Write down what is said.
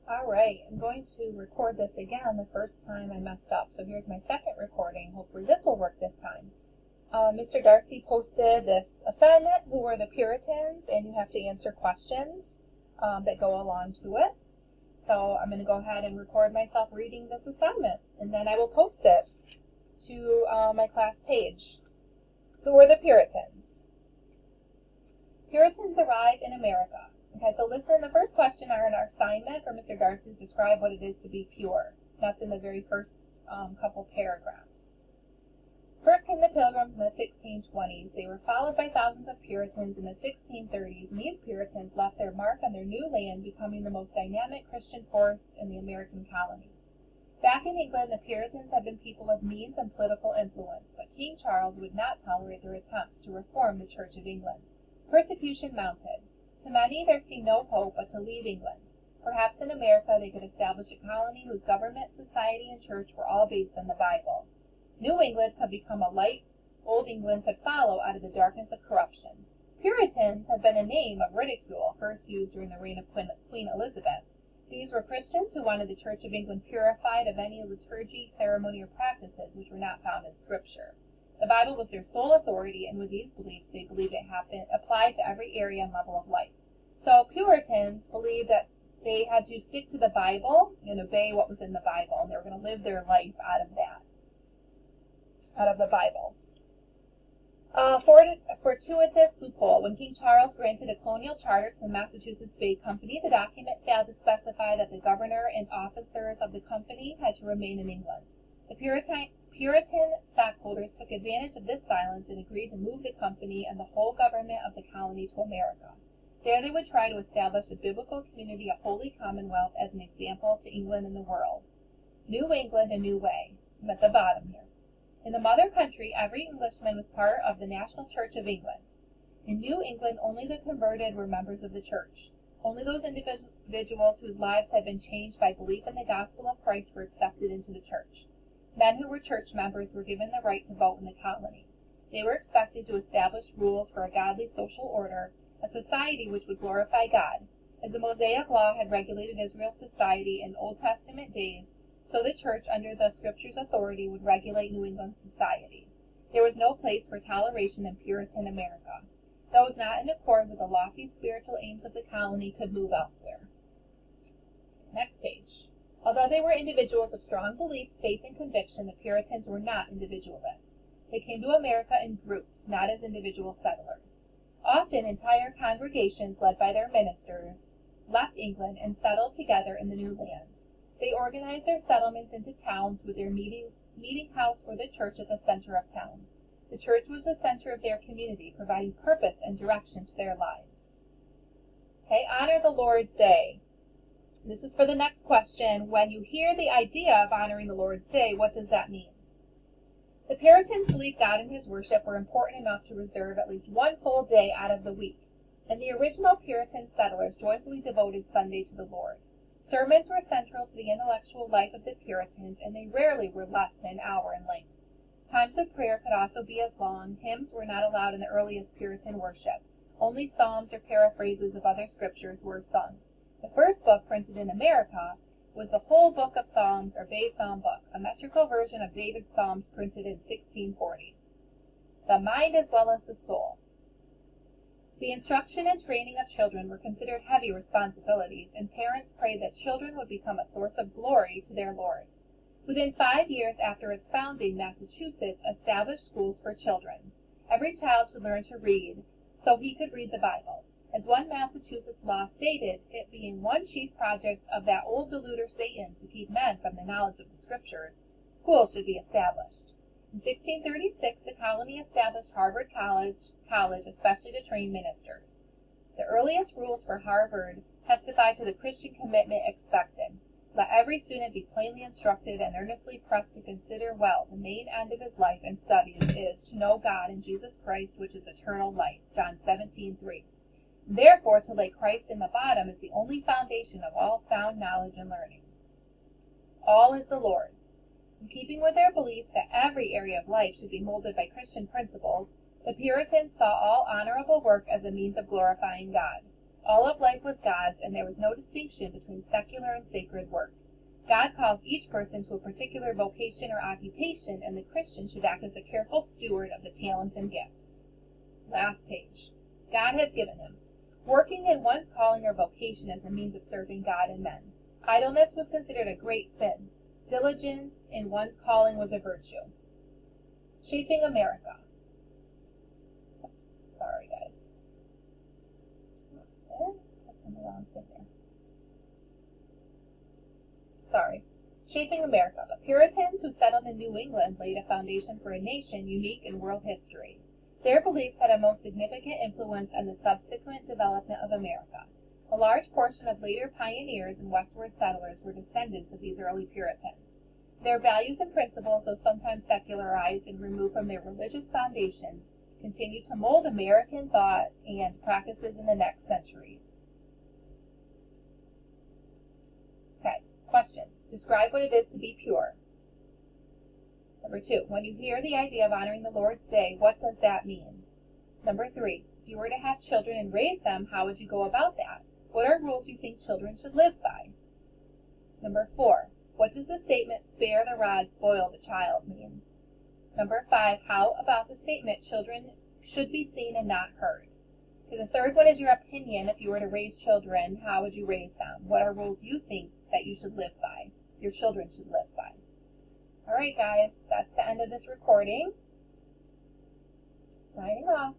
All right, I'm going to record this again. The first time I messed up, so here's my second recording. Hopefully this will work this time. Mr. Darcy posted this assignment, who were the Puritans, and you have to answer questions that go along to it. So I'm going to go ahead and record myself reading this assignment, and then I will post it to my class page. Who were the Puritans? Puritans arrive in America. Okay, so listen, the first question on our assignment for Mr. Darcy is describe what it is to be pure. That's in the very first couple paragraphs. First came the Pilgrims in the 1620s. They were followed by thousands of Puritans in the 1630s, and these Puritans left their mark on their new land, becoming the most dynamic Christian force in the American colonies. Back in England, the Puritans had been people of means and political influence, but King Charles would not tolerate their attempts to reform the Church of England. Persecution mounted. To many, there seemed no hope but to leave England. Perhaps in America they could establish a colony whose government, society, and church were all based on the Bible. New England could become a light Old England could follow out of the darkness of corruption. Puritans had been a name of ridicule, first used during the reign of Queen Elizabeth. These were Christians who wanted the Church of England purified of any liturgy, ceremony, or practices which were not found in Scripture. The Bible was their sole authority, and with these beliefs they believed it applied to every area and level of life. So Puritans believed that they had to stick to the Bible and obey what was in the Bible, and they were going to live their life out of that, out of the Bible. Fortuitous loophole. When King Charles granted a colonial charter to the Massachusetts Bay Company, the document failed to specify that the governor and officers of the company had to remain in England. The Puritan stockholders took advantage of this silence and agreed to move the company and the whole government of the colony to America. There they would try to establish a biblical community, a holy commonwealth, as an example to England and the world. New England, a new way. I'm at the bottom here. In the mother country, every Englishman was part of the National Church of England. In New England, only the converted were members of the church. Only those individuals whose lives had been changed by belief in the gospel of Christ were accepted into the church. Men who were church members were given the right to vote in the colony. They were expected to establish rules for a godly social order, a society which would glorify God. As the Mosaic Law had regulated Israel's society in Old Testament days, so the church, under the Scripture's authority, would regulate New England society. There was no place for toleration in Puritan America. Those not in accord with the lofty spiritual aims of the colony could move elsewhere. Next page. Although they were individuals of strong beliefs, faith, and conviction, the Puritans were not individualists. They came to America in groups, not as individual settlers. Often entire congregations, led by their ministers, left England and settled together in the new land. They organized their settlements into towns with their meeting house or the church at the center of town. The church was the center of their community, providing purpose and direction to their lives. Okay, honor the Lord's Day. This is for the next question. When you hear the idea of honoring the Lord's Day, what does that mean? The Puritans believed God and his worship were important enough to reserve at least one full day out of the week, and the original Puritan settlers joyfully devoted Sunday to the Lord. Sermons were central to the intellectual life of the Puritans, and they rarely were less than an hour in length. Times of prayer could also be as long. Hymns were not allowed in the earliest Puritan worship. Only psalms or paraphrases of other scriptures were sung. The first book printed in America was the whole book of Psalms, or Bay Psalm book, a metrical version of David's Psalms printed in 1640. The mind as well as the soul. The instruction and training of children were considered heavy responsibilities, and parents prayed that children would become a source of glory to their Lord. Within 5 years after its founding, Massachusetts established schools for children. Every child should learn to read, so he could read the Bible. As one Massachusetts law stated, it being one chief project of that old deluder Satan to keep men from the knowledge of the Scriptures, schools should be established. In 1636, the colony established Harvard College, especially to train ministers. The earliest rules for Harvard testify to the Christian commitment expected. Let every student be plainly instructed and earnestly pressed to consider well the main end of his life and studies is to know God and Jesus Christ, which is eternal life. John 17:3. Therefore, to lay Christ in the bottom is the only foundation of all sound knowledge and learning. All is the Lord's. In keeping with their beliefs that every area of life should be molded by Christian principles, the Puritans saw all honorable work as a means of glorifying God. All of life was God's, and there was no distinction between secular and sacred work. God calls each person to a particular vocation or occupation, and the Christian should act as a careful steward of the talents and gifts. Last page. God has given him. Working in one's calling or vocation as a means of serving God and men. Idleness was considered a great sin. Diligence in one's calling was a virtue. Shaping America. Oops, sorry, guys. Sorry. Shaping America. The Puritans who settled in New England laid a foundation for a nation unique in world history. Their beliefs had a most significant influence on the subsequent development of America. A large portion of later pioneers and westward settlers were descendants of these early Puritans. Their values and principles, though sometimes secularized and removed from their religious foundations, continue to mold American thought and practices in the next centuries. Okay, questions. Describe what it is to be pure. Number 2, when you hear the idea of honoring the Lord's Day, what does that mean? Number 3, if you were to have children and raise them, how would you go about that? What are rules you think children should live by? Number 4, what does the statement, spare the rod, spoil the child mean? Number 5, how about the statement, children should be seen and not heard? Okay, the third one is your opinion. If you were to raise children, how would you raise them? What are rules you think that you should live by, your children should live by? All right, guys, that's the end of this recording. Signing off.